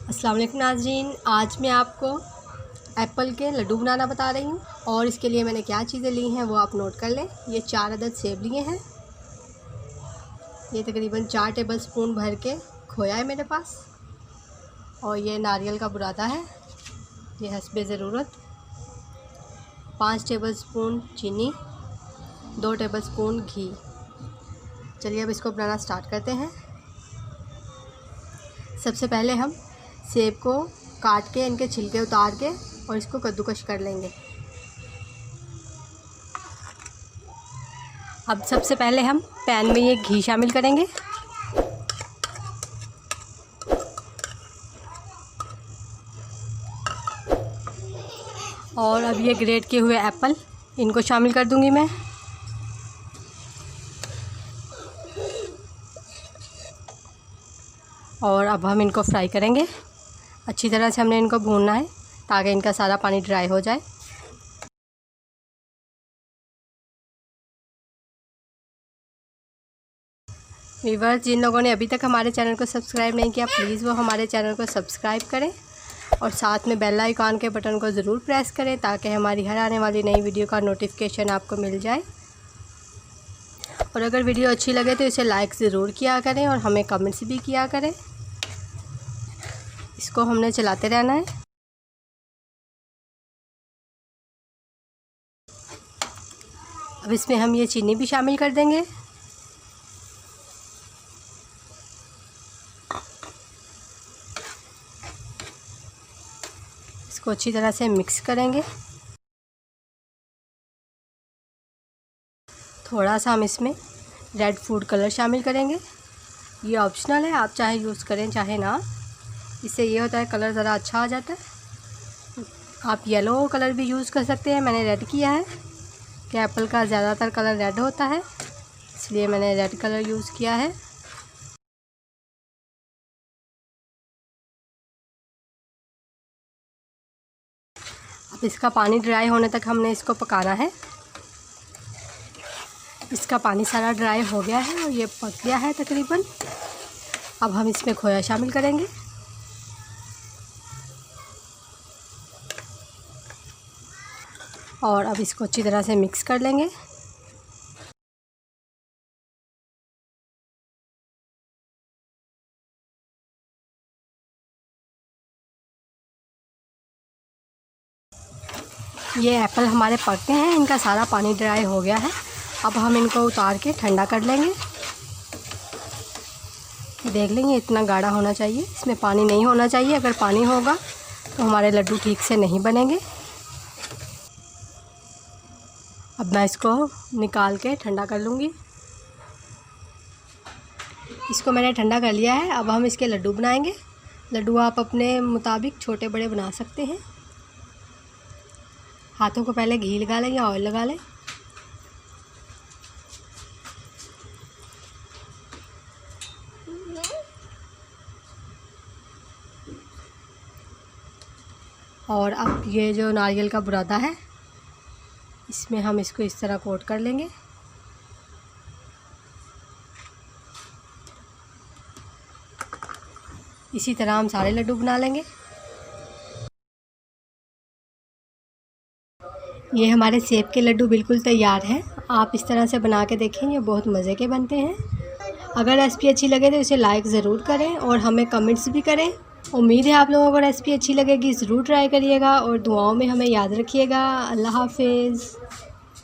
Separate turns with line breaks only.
अस्सलाम वालेकुम नाज़रीन, आज मैं आपको एप्पल के लड्डू बनाना बता रही हूँ। और इसके लिए मैंने क्या चीज़ें ली हैं वो आप नोट कर लें। ये 4 अदद सेब लिए हैं। ये तकरीबन 4 टेबल स्पून भर के खोया है मेरे पास। और ये नारियल का बुरादा है, ये हस्बे ज़रूरत। 5 टेबल स्पून चीनी, 2 टेबल स्पून घी। चलिए अब इसको बनाना स्टार्ट करते हैं। सबसे पहले हम सेब को काट के इनके छिलके उतार के और इसको कद्दूकश कर लेंगे। अब सबसे पहले हम पैन में ये घी शामिल करेंगे। और अब ये ग्रेट किए हुए एप्पल इनको शामिल कर दूंगी मैं। और अब हम इनको फ्राई करेंगे। अच्छी तरह से हमने इनको भूनना है ताकि इनका सारा पानी ड्राई हो जाए। व्यूअर्स, जिन लोगों ने अभी तक हमारे चैनल को सब्सक्राइब नहीं किया, प्लीज़ वो हमारे चैनल को सब्सक्राइब करें और साथ में बेल आइकॉन के बटन को ज़रूर प्रेस करें ताकि हमारी हर आने वाली नई वीडियो का नोटिफिकेशन आपको मिल जाए। और अगर वीडियो अच्छी लगे तो इसे लाइक ज़रूर किया करें और हमें कमेंट्स भी किया करें। इसको हमने चलाते रहना है। अब इसमें हम ये चीनी भी शामिल कर देंगे। इसको अच्छी तरह से मिक्स करेंगे। थोड़ा सा हम इसमें रेड फूड कलर शामिल करेंगे। ये ऑप्शनल है, आप चाहे यूज़ करें चाहे ना। इससे ये होता है कलर ज़रा अच्छा आ जाता है। आप येलो कलर भी यूज़ कर सकते हैं। मैंने रेड किया है कि एप्पल का ज़्यादातर कलर रेड होता है, इसलिए मैंने रेड कलर यूज़ किया है। अब इसका पानी ड्राई होने तक हमने इसको पकाना है। इसका पानी सारा ड्राई हो गया है और ये पक गया है तकरीबन। अब हम इसमें खोया शामिल करेंगे। और अब इसको अच्छी तरह से मिक्स कर लेंगे। ये एप्पल हमारे पक गए हैं, इनका सारा पानी ड्राई हो गया है। अब हम इनको उतार के ठंडा कर लेंगे। देख लेंगे इतना गाढ़ा होना चाहिए, इसमें पानी नहीं होना चाहिए। अगर पानी होगा तो हमारे लड्डू ठीक से नहीं बनेंगे। अब मैं इसको निकाल के ठंडा कर लूँगी। इसको मैंने ठंडा कर लिया है। अब हम इसके लड्डू बनाएंगे। लड्डू आप अपने मुताबिक छोटे बड़े बना सकते हैं। हाथों को पहले घी लगा लें या ऑयल लगा लें। और अब ये जो नारियल का बुरादा है, इसमें हम इसको इस तरह कोट कर लेंगे। इसी तरह हम सारे लड्डू बना लेंगे। ये हमारे सेब के लड्डू बिल्कुल तैयार हैं। आप इस तरह से बना के देखें, ये बहुत मज़े के बनते हैं। अगर रेसिपी अच्छी लगे तो इसे लाइक ज़रूर करें और हमें कमेंट्स भी करें। उम्मीद है आप लोगों को रेसिपी अच्छी लगेगी। ज़रूर ट्राई करिएगा और दुआओं में हमें याद रखिएगा। अल्लाह हाफिज़।